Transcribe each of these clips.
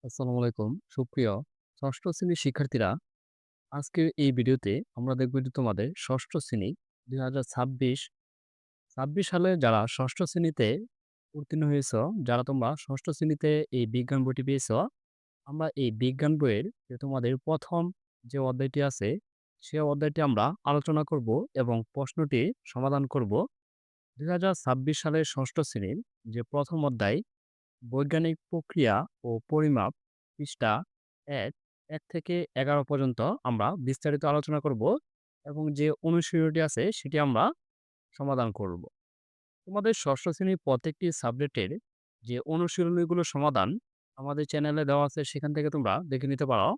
আসসালামু আলাইকুম। সুপ্রিয় ষষ্ঠ শ্রেণীর শিক্ষার্থীরা, আজকের এই ভিডিওতে আমরা দেখব যে তোমাদের ষষ্ঠ শ্রেণী ২০২৬ সালে যারা ষষ্ঠ শ্রেণীতে উত্তীর্ণ হয়েছ, যারা তোমরা ষষ্ঠ শ্রেণীতে এই বিজ্ঞান বইটি পেয়েছ, আমরা এই বিজ্ঞান বইয়ের যে তোমাদের প্রথম যে অধ্যায়টি আছে, সে অধ্যায়টি আমরা আলোচনা করব এবং প্রশ্নটি সমাধান করব। ২০২৬ সালের ষষ্ঠ শ্রেণীর যে প্রথম অধ্যায় বৈজ্ঞানিক প্রক্রিয়া ও পরিমাপ পৃষ্ঠা ১, ১ থেকে ১১ পর্যন্ত আমরা বিস্তারিত আলোচনা করব এবং যে অনুশীলনীটি আছে সেটি আমরা সমাধান করব। তোমাদের ষষ্ঠ শ্রেণীর প্রত্যেকটি সাবজেক্টের যে অনুশীলনীগুলো সমাধান আমাদের চ্যানেলে দেওয়া আছে, সেখান থেকে তোমরা দেখে নিতে পারো।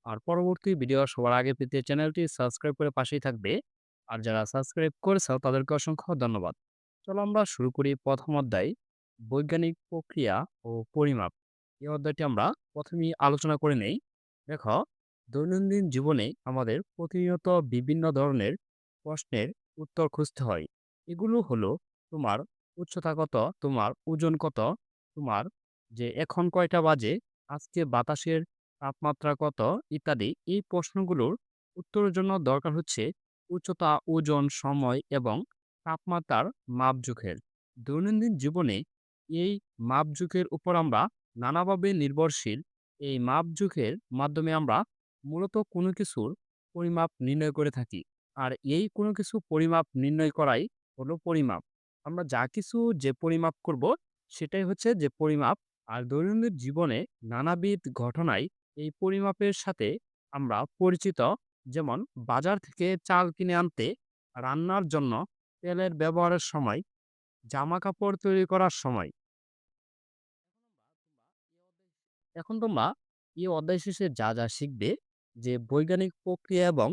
আর পরবর্তী ভিডিও সবার আগে পেতে চ্যানেলটি সাবস্ক্রাইব করে পাশেই থাকবে। আর যারা সাবস্ক্রাইব করেছো তাদেরকে অসংখ্য ধন্যবাদ। চলো আমরা শুরু করি প্রথম অধ্যায় বৈজ্ঞানিক প্রক্রিয়া ও পরিমাপ। এই অধ্যায়টি আমরা প্রথমেই আলোচনা করে নেই। দেখো, দৈনন্দিন জীবনে আমাদের প্রতিনিয়ত বিভিন্ন ধরনের প্রশ্নের উত্তর খুঁজতে হয়। এগুলো হলো তোমার উচ্চতা কত, তোমার ওজন কত, তোমার যে এখন কয়টা বাজে, আজকে বাতাসের তাপমাত্রা কত ইত্যাদি। এই প্রশ্নগুলোর উত্তরের জন্য দরকার হচ্ছে উচ্চতা, ওজন, সময় এবং তাপমাত্রার মাপজোখের। দৈনন্দিন জীবনে এই মাপজোখের উপর আমরা নানাভাবে নির্ভরশীল। এই মাপজোখের মাধ্যমে আমরা মূলত কোনো কিছুর পরিমাপ নির্ণয় করে থাকি। আর এই কোনো কিছু পরিমাপ নির্ণয় করাই হলো পরিমাপ। আমরা যা কিছু যে পরিমাপ করব সেটাই হচ্ছে যে পরিমাপ। আর দৈনন্দিন জীবনে নানাবিধ ঘটনায় এই পরিমাপের সাথে আমরা পরিচিত। যেমন বাজার থেকে চাল কিনে আনতে, রান্নার জন্য তেলের ব্যবহারের সময়, জামা কাপড় তৈরি করার সময়। এখন তোমরা এই অধ্যায় শেষে যা যা শিখবে, যে বৈজ্ঞানিক প্রক্রিয়া এবং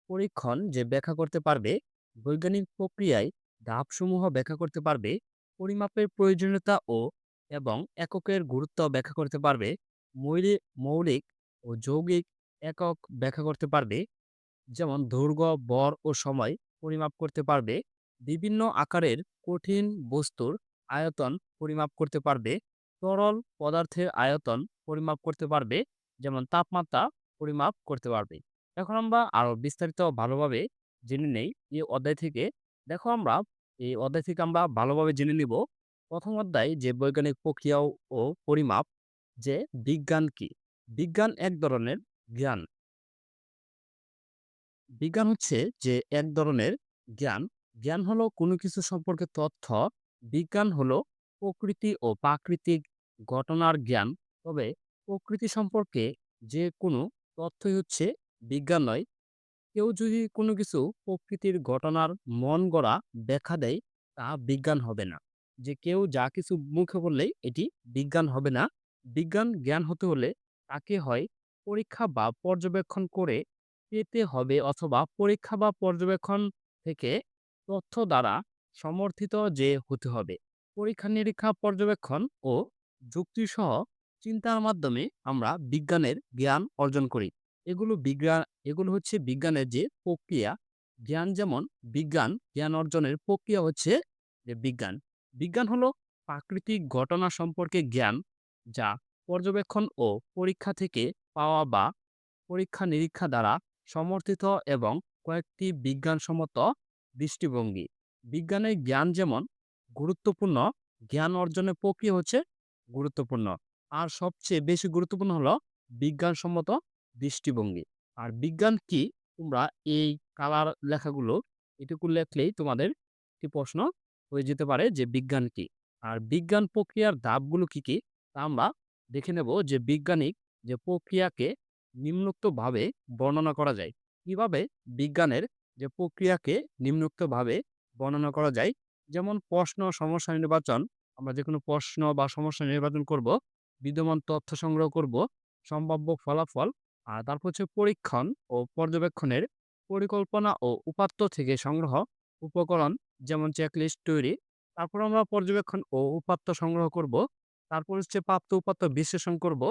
পরীক্ষণ যে ব্যাখ্যা করতে পারবে, বৈজ্ঞানিক প্রক্রিয়ায় ধাপসমূহ ব্যাখ্যা করতে পারবে, পরিমাপের প্রয়োজনীয়তা ও এবং এককের গুরুত্ব ব্যাখ্যা করতে পারবে, মৌলিক ও যৌগিক একক ব্যাখ্যা করতে পারবে, যেমন দৈর্ঘ্য, ভর ও সময় পরিমাপ করতে পারবে, বিভিন্ন আকারের কঠিন বস্তুর আয়তন পরিমাপ করতে পারবে, তরল পদার্থের আয়তন পরিমাপ করতে পারবে, যেমন তাপমাত্রা পরিমাপ করতে পারবে। এখন আমরা আরো বিস্তারিত ভালোভাবে জেনে নেই এই অধ্যায় থেকে। দেখো, আমরা এই অধ্যায় থেকে আমরা ভালোভাবে জেনে নিব প্রথম অধ্যায় যে বৈজ্ঞানিক প্রক্রিয়া ও পরিমাপ। যে বিজ্ঞান কি? বিজ্ঞান এক ধরনের জ্ঞান। বিজ্ঞান হচ্ছে যে এক ধরনের জ্ঞান। জ্ঞান হলো কোনো কিছু সম্পর্কে তথ্য। বিজ্ঞান হলো প্রকৃতি ও প্রাকৃতিক ঘটনার জ্ঞান। তবে প্রকৃতি সম্পর্কে যে কোনো তথ্যই হচ্ছে বিজ্ঞান নয়। কেউ যদি কোনো কিছু প্রকৃতির ঘটনার মন গড়া ব্যাখ্যা দেয়, তা বিজ্ঞান হবে না। যে কেউ যা কিছু মুখে বললেই এটি বিজ্ঞান হবে না। বিজ্ঞান জ্ঞান হতে হলে তাকে হয় পরীক্ষা বা পর্যবেক্ষণ করে পেতে হবে, অথবা পরীক্ষা বা পর্যবেক্ষণ থেকে তথ্য দ্বারা সমর্থিত যে হতে হবে। পরীক্ষা নিরীক্ষা, পর্যবেক্ষণ ও যুক্তিসহ চিন্তার মাধ্যমে আমরা বিজ্ঞানের জ্ঞান অর্জন করি। এগুলো হচ্ছে বিজ্ঞানের যে প্রক্রিয়া। জ্ঞান যেমন বিজ্ঞান, জ্ঞান অর্জনের প্রক্রিয়া হচ্ছে যে বিজ্ঞান। বিজ্ঞান হলো প্রাকৃতিক ঘটনা সম্পর্কে জ্ঞান, যা পর্যবেক্ষণ ও পরীক্ষা থেকে পাওয়া বা পরীক্ষা-নিরীক্ষা দ্বারা সমর্থিত এবং কয়েকটি বিজ্ঞানসম্মত দৃষ্টিভঙ্গি। বিজ্ঞানের জ্ঞান যেমন গুরুত্বপূর্ণ, জ্ঞান অর্জনের প্রক্রিয়া হচ্ছে গুরুত্বপূর্ণ। আর সবচেয়ে বেশি গুরুত্বপূর্ণ হলো বিজ্ঞানসম্মত দৃষ্টিভঙ্গি। আর বিজ্ঞান কি? তোমরা এই কালার লেখাগুলো এটুকু লেখলেই তোমাদের একটি প্রশ্ন হয়ে যেতে পারে যে বিজ্ঞান কি? আর বিজ্ঞান প্রক্রিয়ার ধাপগুলো কি কি? তা আমরা দেখে নেব। যে বৈজ্ঞানিক যে প্রক্রিয়াকে নিম্নোক্তভাবে বর্ণনা করা যায়। কিভাবে বিজ্ঞানের যে প্রক্রিয়াকে নিম্নোক্তভাবে বর্ণনা করা যায়? যেমন প্রশ্ন, সমস্যা নির্বাচন। আমরা যেকোনো প্রশ্ন বা সমস্যা নির্বাচন করব, বিদ্যমান তথ্য সংগ্রহ করব, সম্ভাব্য ফলাফল। আর তারপর হচ্ছে পরীক্ষণ ও পর্যবেক্ষণের পরিকল্পনা ও উপাত্ত থেকে সংগ্রহ উপকরণ, যেমন চেকলিস্ট তৈরি। তারপর আমরা পর্যবেক্ষণ ও উপাত্ত সংগ্রহ করব। তারপর হচ্ছে প্রাপ্ত উপাত্ত বিশ্লেষণ করব।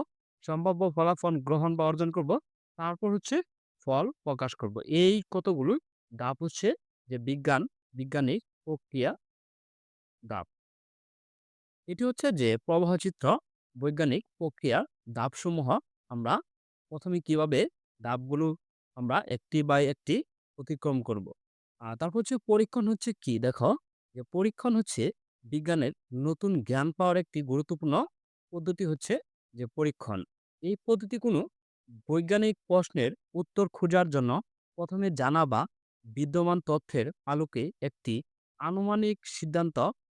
সম্ভাব্য ফলাফল গ্রহণ বা অর্জন করব। তারপর হচ্ছে ফল প্রকাশ করব। এই কতগুলো ধাপ হচ্ছে যে বিজ্ঞানিক প্রক্রিয়া ধাপ। এটি হচ্ছে যে প্রবাহ চিত্র। বৈজ্ঞানিক প্রক্রিয়ার ধাপসমূহ আমরা প্রথমে কিভাবে ধাপগুলো আমরা একটি বাই একটি অতিক্রম করব। তারপর হচ্ছে পরীক্ষণ হচ্ছে কি? দেখো, যে পরীক্ষণ হচ্ছে বিজ্ঞানের নতুন জ্ঞান পাওয়ার একটি গুরুত্বপূর্ণ পদ্ধতি হচ্ছে যে পরীক্ষণ। এই পদ্ধতি কোনো বৈজ্ঞানিক প্রশ্নের উত্তর খোঁজার জন্য প্রথমে জানা বা বিদ্যমান তথ্যের আলোকে একটি আনুমানিক সিদ্ধান্ত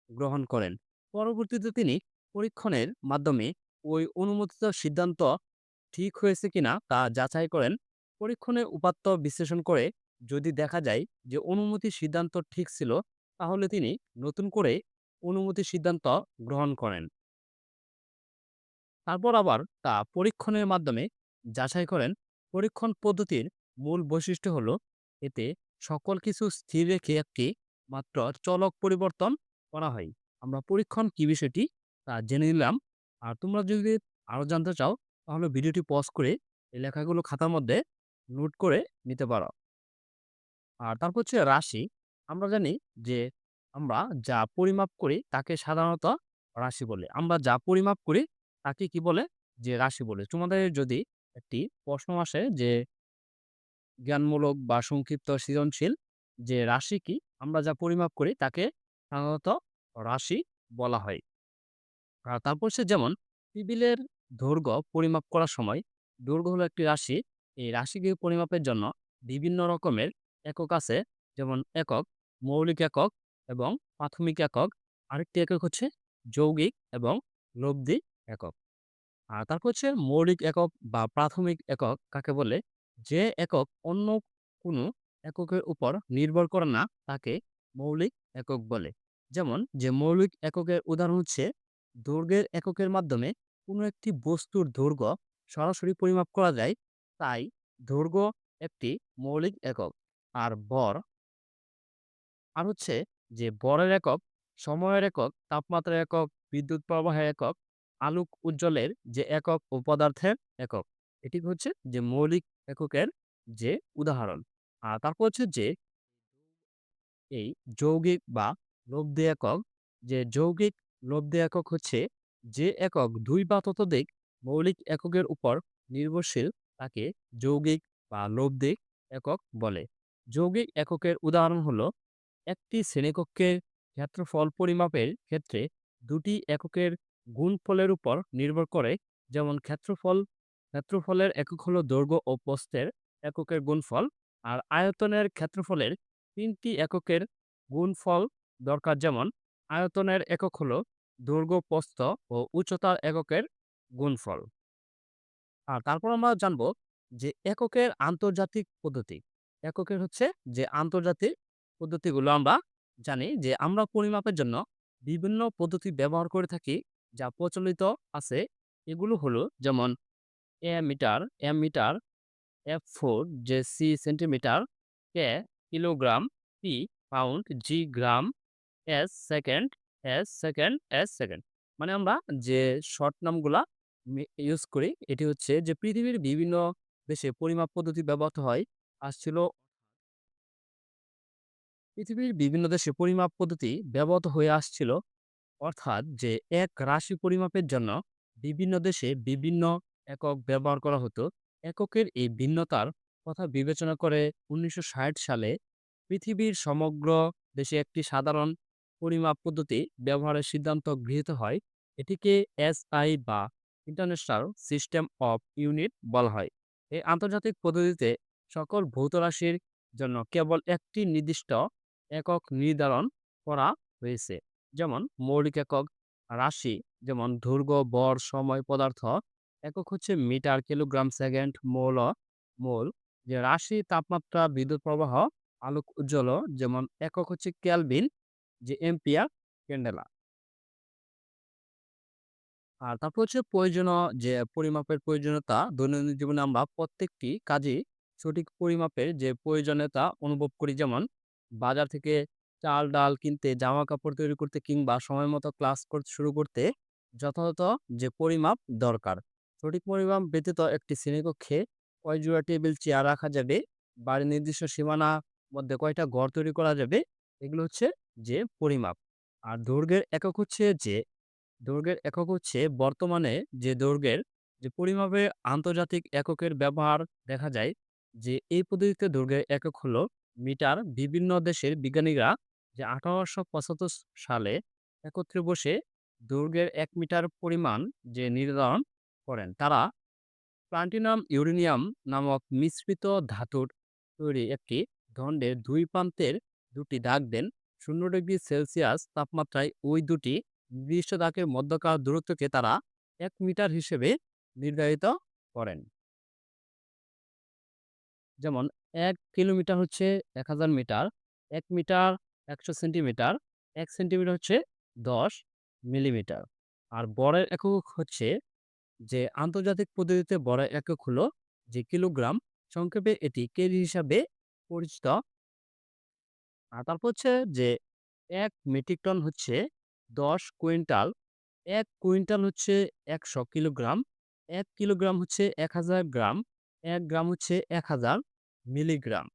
গ্রহণ করেন। পরবর্তীতে তিনি পরীক্ষণের মাধ্যমে ওই অনুমোদিত সিদ্ধান্ত ঠিক হয়েছে কিনা তা যাচাই করেন। পরীক্ষণের উপাত্ত বিশ্লেষণ করে যদি দেখা যায় যে অনুমতি সিদ্ধান্ত ঠিক ছিল, তাহলে তিনি নতুন করে অনুমতি সিদ্ধান্ত গ্রহণ করেন। তারপর আবার তা পরীক্ষণের মাধ্যমে যাচাই করেন। পরীক্ষণ পদ্ধতির মূল বৈশিষ্ট্য হলো এতে সকল কিছু স্থির রেখে একটি মাত্র চলক পরিবর্তন করা হয়। আমরা পরীক্ষণ কি বিষয়টি তা জেনে নিলাম। আর তোমরা যদি আরো জানতে চাও, তাহলে ভিডিওটি পজ করে এই লেখাগুলো খাতার মধ্যে নোট করে নিতে পারো। আর তারপর হচ্ছে রাশি। আমরা জানি যে আমরা যা পরিমাপ করি তাকে সাধারণত রাশি বলে। আমরা যা পরিমাপ করি তাকে কি বলে? যে রাশি বলে। তোমাদের যদি একটি প্রশ্ন আসে যে জ্ঞানমূলক বা সংক্ষিপ্ত সৃজনশীল যে রাশি কি? আমরা যা পরিমাপ করি তাকে সাধারণত রাশি বলা হয়। তারপর হচ্ছে যেমন টেবিলের দৈর্ঘ্য পরিমাপ করার সময় দৈর্ঘ্য হলো একটি রাশি। এই রাশিকে পরিমাপের জন্য বিভিন্ন রকমের একক আছে। যেমন একক, মৌলিক একক এবং প্রাথমিক একক। আরেকটি একক হচ্ছে যৌগিক এবং লব্ধি একক। আর তারপর হচ্ছে মৌলিক একক বা প্রাথমিক একক কাকে বলে? যে একক অন্য কোনো এককের উপর নির্ভর করে না তাকে মৌলিক একক বলে। যেমন যে মৌলিক এককের উদাহরণ হচ্ছে দৈর্ঘ্যের এককের মাধ্যমে কোনো একটি বস্তুর দৈর্ঘ্য সরাসরি পরিমাপ করা যায়, তাই দৈর্ঘ্য একটি মৌলিক একক। আর ভর আর হচ্ছে যে বরের একক, সময়ের একক, তাপমাত্রার একক, বিদ্যুৎ প্রবাহের একক, আলোক উজ্জ্বলের যে একক ও পদার্থের একক। এটি হচ্ছে যে মৌলিক এককের যে উদাহরণ। তারপর হচ্ছে যে এই যৌগিক বা লব্ধি একক। যে যৌগিক লব্ধি একক হচ্ছে যে একক ২ বা ততোধিক মৌলিক এককের উপর নির্ভরশীল তাকে যৌগিক বা লব্ধি একক বলে। যৌগিক এককের উদাহরণ হলো একটি শ্রেণীকক্ষের ক্ষেত্রফল পরিমাপের ক্ষেত্রে দুটি এককের গুণফলের উপর নির্ভর করে। যেমন ক্ষেত্রফলের একক হলো দৈর্ঘ্য ও প্রস্থের এককের গুণফল। আর আয়তনের ক্ষেত্রফলের ৩টি এককের গুণফল দরকার। যেমন আয়তনের একক হলো দৈর্ঘ্য, প্রস্থ ও উচ্চতার এককের গুণফল। আর তারপর আমরা জানবো যে এককের আন্তর্জাতিক পদ্ধতি। এককের হচ্ছে যে আন্তর্জাতিক পদ্ধতিগুলো আমরা জানি যে আমরা পরিমাপের জন্য বিভিন্ন পদ্ধতি ব্যবহার করে থাকি যা প্রচলিত আছে। এগুলো হলো যেমন মিটার, মিটার, ফুট, যে সেন্টিমিটার, কে কিলোগ্রাম, পি পাউন্ড, জি গ্রাম, এস সেকেন্ড। মানে আমরা যে শর্ট নামগুলা ইউজ করি এটি হচ্ছে যে পৃথিবীর বিভিন্ন দেশে পরিমাপ পদ্ধতি ব্যবহৃত হয় আসছিল। পৃথিবীর বিভিন্ন দেশে পরিমাপ পদ্ধতি ব্যবহৃত হয়ে আসছিল। অর্থাৎ যে এক রাশি পরিমাপের জন্য বিভিন্ন দেশে বিভিন্ন একক ব্যবহার করা হতো। এককের এই ভিন্নতার কথা বিবেচনা করে ১৯৬০ সালে পৃথিবীর সমগ্র দেশে একটি সাধারণ পরিমাপ পদ্ধতি ব্যবহারের সিদ্ধান্ত গৃহীত হয়। এটিকে এসআই বা ইন্টারন্যাশনাল সিস্টেম অফ ইউনিট বলা হয়। এই আন্তর্জাতিক পদ্ধতিতে সকল ভৌত রাশির জন্য কেবল একটি নির্দিষ্ট একক নির্ধারণ করা হয়েছে। যেমন মৌলিক একক রাশি, যেমন দৈর্ঘ্য, ভর, সময়, পদার্থ একক হচ্ছে মিটার, কিলোগ্রাম, সেকেন্ড, মোল। যে রাশি, তাপমাত্রা, বিদ্যুৎ প্রবাহ, আলোক উজ্জ্বল, যেমন একক হচ্ছে কেলভিন, যে এম্পিয়ার, ক্যান্ডেলা। আর তারপর হচ্ছে প্রয়োজনীয় যে পরিমাপের প্রয়োজনীয়তা দৈনন্দিন জীবনে আমরা প্রত্যেকটি কাজেই সঠিক পরিমাপের যে প্রয়োজনীয়তা অনুভব করি। যেমন বাজার থেকে চাল ডাল কিনতে, জামা কাপড় তৈরি করতে কিংবা সময় মতো ক্লাস করতে শুরু করতে যথাযথ যে পরিমাপ দরকার। সঠিক পরিমাপ ব্যতীত একটি শ্রেণীকক্ষে কয় জোড়া টেবিল চেয়ার রাখা যাবে, বাড়ির নির্দিষ্ট সীমানা মধ্যে কয়টা ঘর তৈরি করা যাবে, এগুলো হচ্ছে যে পরিমাপ। আর দৈর্ঘ্যের একক হচ্ছে যে দৈর্ঘ্যের একক হচ্ছে বর্তমানে যে দৈর্ঘ্যের যে পরিমাপে আন্তর্জাতিক এককের ব্যবহার দেখা যায়, যে এই পদ্ধতিতে দৈর্ঘ্যের একক হলো মিটার। বিভিন্ন দেশের বিজ্ঞানীরা যে 1875 সালে একত্রে বসে দৈর্ঘ্যের 1 মিটার পরিমাণ যে নির্ধারণ করেন। তারা প্লাটিনাম ইউরেনিয়াম নামক মিশ্রিত ধাতুর তৈরি একটি দণ্ডের দুই প্রান্তের দুটি দাগ দেন। 0 ডিগ্রি সেলসিয়াস তাপমাত্রায় ওই দুটি নির্দিষ্ট দাগের মধ্যকার দূরত্বকে তারা 1 মিটার হিসেবে নির্ধারিত করেন। যেমন 1 কিলোমিটার হচ্ছে 1000 মিটার, 1 মিটার 100 সেন্টিমিটার, 1 সেন্টিমিটার হচ্ছে 10 মিলিমিটার। আর বরের একক হচ্ছে যে আন্তর্জাতিক পদ্ধতিতে বড় একক হলো যে কিলোগ্রাম। সংক্ষেপে এটি কেজি হিসাবে পরিচিত। আর তারপর হচ্ছে যে 1 মেট্রিক টন হচ্ছে 10 কুইন্টাল। 1 কুইন্টাল হচ্ছে 100 কিলোগ্রাম। 1 কিলোগ্রাম হচ্ছে 1000 গ্রাম। 1 গ্রাম হচ্ছে 1000 মিলিগ্রাম।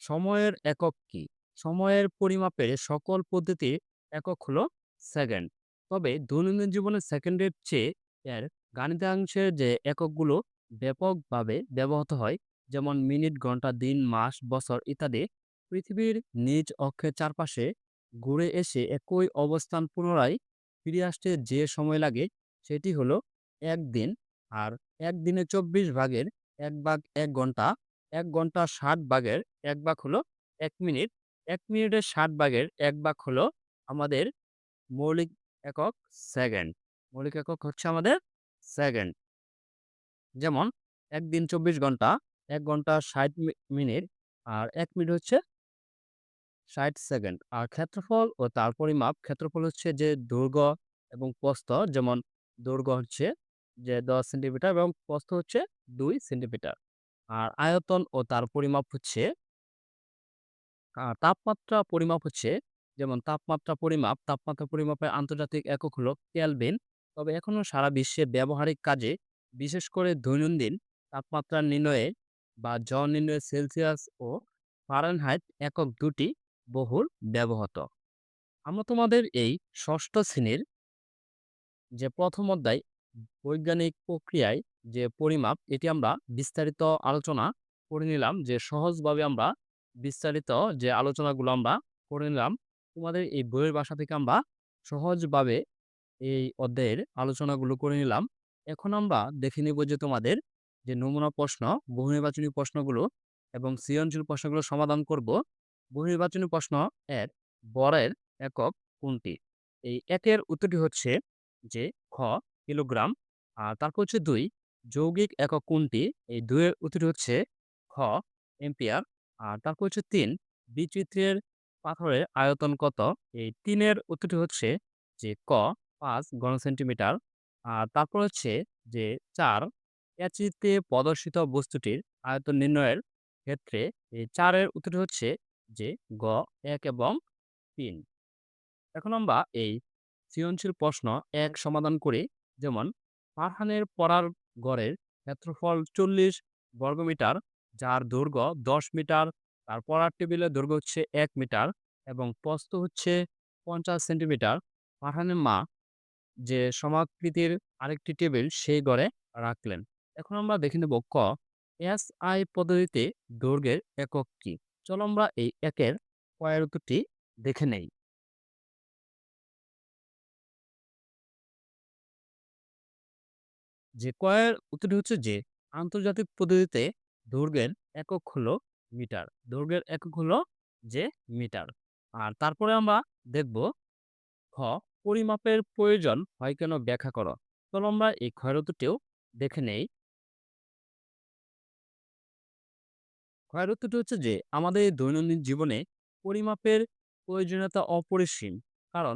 সময়ের একক কি? সময়ের পরিমাপের সকল পদ্ধতির একক হলো সেকেন্ড। তবে দৈনন্দিন জীবনে সেকেন্ডের চেয়ে এর গাণিতিকাংশের যে এককগুলো ব্যাপকভাবে ব্যবহৃত হয়, যেমন মিনিট, ঘন্টা, দিন, মাস, বছর ইত্যাদি। পৃথিবীর নিজ অক্ষের চারপাশে ঘুরে এসে একই অবস্থান পুনরায় ফিরে আসতে যে সময় লাগে সেটি হলো 1 দিন। আর 1 দিনে 24 ভাগের 1 ভাগ 1 ঘন্টা। 1 ঘন্টা 60 ভাগের 1 ভাগ হলো 1 মিনিট। 1 মিনিটের 60 ভাগের 1 ভাগ হলো আমাদের মৌলিক একক সেকেন্ড। মৌলিক একক হচ্ছে আমাদের সেকেন্ড। যেমন 1 দিন 24 ঘন্টা, 1 ঘন্টা 60 মিনিট, আর 1 মিনিট হচ্ছে 60 সেকেন্ড। আর ক্ষেত্রফল ও তার পরিমাপ, ক্ষেত্রফল হচ্ছে যে দৈর্ঘ্য এবং প্রস্থ। যেমন দৈর্ঘ্য হচ্ছে যে 10 সেন্টিমিটার এবং প্রস্থ হচ্ছে 2 সেন্টিমিটার। আর আয়তন ও তার পরিমাপ হচ্ছে তাপমাত্রা পরিমাপ হচ্ছে, যেমন তাপমাত্রা পরিমাপের আন্তর্জাতিক একক হলো কেলভিন। তবে এখনো সারা বিশ্বে ব্যবহারিক কাজে, বিশেষ করে দৈনন্দিন তাপমাত্রা নির্ণয়ে বা জ্বর নির্ণয়ে সেলসিয়াস ও ফারেনহাইট একক দুটি বহুল ব্যবহৃত। আমরা তোমাদের এই ষষ্ঠ শ্রেণীর যে প্রথম অধ্যায় বৈজ্ঞানিক প্রক্রিয়ায় যে পরিমাপ, এটি আমরা বিস্তারিত আলোচনা করে নিলাম। যে সহজভাবে আমরা বিস্তারিত যে আলোচনাগুলো আমরা করে নিলাম, তোমাদের এই বইয়ের ভাষা থেকে আমরা সহজভাবে এই অধ্যায়ের আলোচনাগুলো করে নিলাম। এখন আমরা দেখে নিব যে তোমাদের যে নমুনা প্রশ্ন, বহুনির্বাচনী প্রশ্নগুলো এবং সৃজনশীল প্রশ্নগুলো সমাধান করব। বহুনির্বাচনী প্রশ্ন এর বরের একক কোনটি? এই একের উত্তরটি হচ্ছে যে খ কিলোগ্রাম। আর তারপর হচ্ছে 2 যৌগিক একক কোনটি? এই 2 এর উত্তরটি হচ্ছে খ এম্পিয়ার। আর তারপর হচ্ছে 3 বিচিত্রের পাথরের আয়তন কত? এই 3 এর উত্তরটি হচ্ছে যে ক 5 ঘনসেন্টিমিটার। আর তারপর হচ্ছে যে 4 ক্যাচিতে প্রদর্শিত বস্তুটির আয়তন নির্ণয়ের ক্ষেত্রে এই 4 এর উত্তরটি হচ্ছে যে গ 1 এবং 3। এখন আমরা এই সৃজনশীল প্রশ্ন 1 সমাধান করি। যেমন ফারহানের পড়ার গড়ের ক্ষেত্রফল 40 বর্গমিটার, যার দৈর্ঘ্য 10 মিটার। তার পড়ার টেবিলের দৈর্ঘ্য হচ্ছে 1 মিটার এবং প্রস্থ হচ্ছে 50 সেন্টিমিটার। ফারহানের মা যে সমাকৃতির আরেকটি টেবিল সেই ঘরে রাখলেন। এখন আমরা দেখে নেব ক এসআই পদ্ধতিতে দৈর্ঘ্যের একক কি? চলো আমরা এই একের কয়ের উত্তরটি দেখে নেই। যে কয়ের উত্তরটি হচ্ছে যে আন্তর্জাতিক পদ্ধতিতে দৈর্ঘ্যের একক হলো মিটার। দৈর্ঘ্যের একক হলো যে মিটার। আর তারপরে আমরা দেখব খ পরিমাপের প্রয়োজন হয় কেন, ব্যাখ্যা করো। চলো আমরা এই ক্ষয়ের উত্তরটিও দেখে নেই। ক্ষয়ের উত্তরটি হচ্ছে যে আমাদের দৈনন্দিন জীবনে পরিমাপের প্রয়োজনীয়তা অপরিসীম। কারণ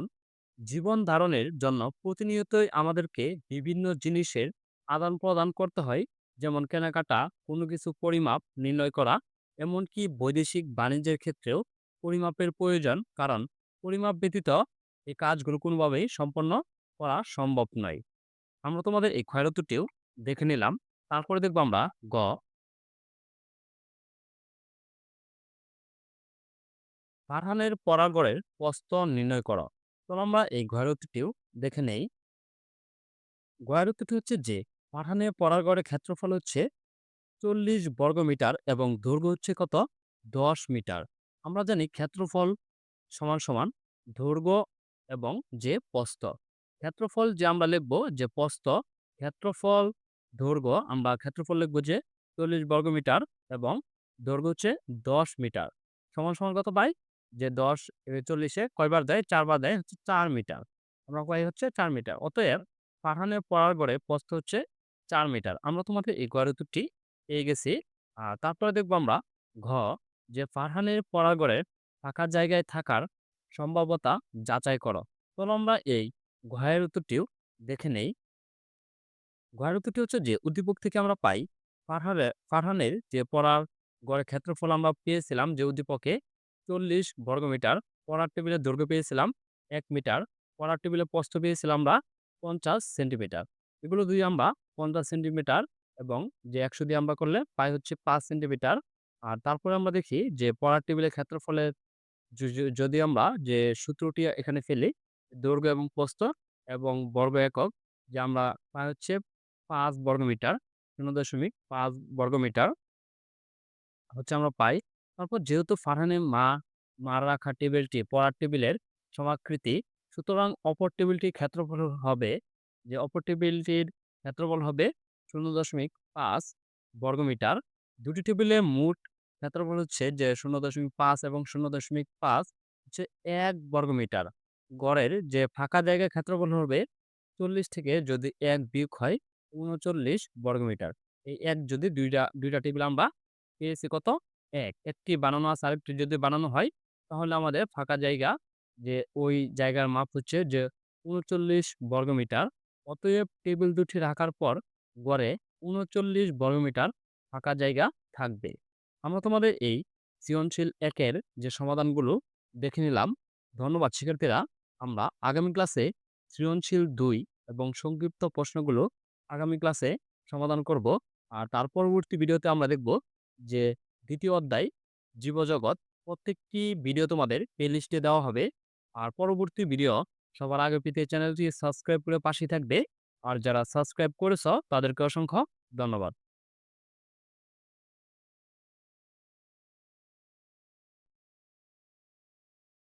জীবন ধারণের জন্য প্রতিনিয়তই আমাদেরকে বিভিন্ন জিনিসের আদান প্রদান করতে হয়। যেমন কেনাকাটা, কোনো কিছু পরিমাপ নির্ণয় করা, এমনকি বৈদেশিক বাণিজ্যের ক্ষেত্রেও পরিমাপের প্রয়োজন। কারণ পরিমাপ ব্যতীত এই কাজগুলো কোনোভাবেই সম্পন্ন করা সম্ভব নয়। আমরা তোমাদের এই ক্ষয়ের উত্তরটিও দেখে নিলাম। তারপরে দেখবো আমরা গ ফারহানের পরাগড়ের প্রস্থ নির্ণয় করো। তো আমরা এই ঘরের উত্তরটিও দেখে নেই। ঘরের উত্তরটি হচ্ছে যে পাঠানে পড়ার গড়ের ক্ষেত্রফল হচ্ছে ৪০ বর্গমিটার এবং দৈর্ঘ্য হচ্ছে কত? ১০ মিটার। আমরা জানি ক্ষেত্রফল সমান দৈর্ঘ্য এবং যে প্রস্থ। ক্ষেত্রফল যে আমরা লিখব যে প্রস্থ, ক্ষেত্রফল, দৈর্ঘ্য আমরা ক্ষেত্রফল লিখব যে ৪০ বর্গমিটার এবং দৈর্ঘ্য হচ্ছে ১০ মিটার। কত পাই? যে ১০ ৪০ এ কয়বার দেয়? ৪ বার দেয় হচ্ছে ৪ মিটার। আমরা পাই হচ্ছে ৪ মিটার। অতএব পাঠানের পড়ার গড়ে প্রস্থ হচ্ছে ৪ মিটার। আমরা তোমাদের এই গড়ের উত্তরটি পেয়ে গেছি। তারপরে দেখব আমরা ঘ যে ফারহানের পড়ার গড়ে ফাঁকা জায়গায় থাকার সম্ভাব্যতা যাচাই করো। চলো আমরা এই ঘয়ের উত্তরটিও দেখে নেই। ঘয়ের উত্তরটি হচ্ছে যে উদ্দীপক থেকে আমরা পাই ফারহানের যে পড়ার গড়ের ক্ষেত্রফল আমরা পেয়েছিলাম যে উদ্দীপকে ৪০ বর্গমিটার, পড়ার টেবিলের দৈর্ঘ্য পেয়েছিলাম ১ মিটার, পড়ার টেবিলের প্রস্থ পেয়েছিলাম আমরা ৫০ সেন্টিমিটার। এগুলো দিয়ে আমরা ৫০ সেন্টিমিটার এবং যে ১০০ দিয়ে আমরা করলে পাই হচ্ছে ৫ সেন্টিমিটার। আর তারপরে আমরা দেখি যে পড়ার টেবিলের ক্ষেত্রফলের যদি আমরা যে সূত্রটি এখানে ফেলি, দৈর্ঘ্য এবং প্রস্থ এবং বর্গ একক যে আমরা পাই হচ্ছে ৫ বর্গমিটার, ০.৫ বর্গমিটার হচ্ছে আমরা পাই। তারপর যেহেতু ফারহানের মার রাখা টেবিলটি পড়ার টেবিলের সমাকৃতি, সুতরাং অপর টেবিলটির ক্ষেত্রফল হবে যে অপর টেবিলটির ক্ষেত্রফল হবে ০.৫ বর্গমিটার। দুটি টেবিলের মোট ক্ষেত্রফল হচ্ছে যে ০.৫ এবং ০.৫ হচ্ছে ১ বর্গমিটার। গড়ের যে ফাঁকা জায়গার ক্ষেত্রফল হবে ৪০ থেকে যদি ১ বিয়োগ হয় ৩৯ বর্গমিটার। এই ১ যদি দুইটা টেবিল আমরা পেয়েছি কত? ১। একটি বানানো আছে আরেকটি যদি বানানো হয় তাহলে আমাদের ফাঁকা জায়গা যে ওই জায়গার মাপ হচ্ছে যে ৩৯ বর্গমিটার। অতএব টেবিল দুটি রাখার পর গড়ে ৩৯ বর্গমিটার ফাঁকা জায়গা থাকবে। আমরা তোমাদের এই সৃজনশীল ১ এর যে সমাধানগুলো দেখে নিলাম। ধন্যবাদ শিক্ষার্থীরা। আমরা আগামী ক্লাসে সৃজনশীল ২ এবং সংক্ষিপ্ত প্রশ্নগুলো আগামী ক্লাসে সমাধান করব। আর তার পরবর্তী ভিডিওতে আমরা দেখব যে ২য় অধ্যায় জীবজগৎ। প্রত্যেকটি ভিডিও তোমাদের প্লেলিস্টে দেওয়া হবে। আর পরবর্তী ভিডিও সবার আগে পেতে চ্যানেলটি সাবস্ক্রাইব করে পাশেই থাকবে। আর যারা সাবস্ক্রাইব করেছ তাদেরকে অসংখ্য ধন্যবাদ।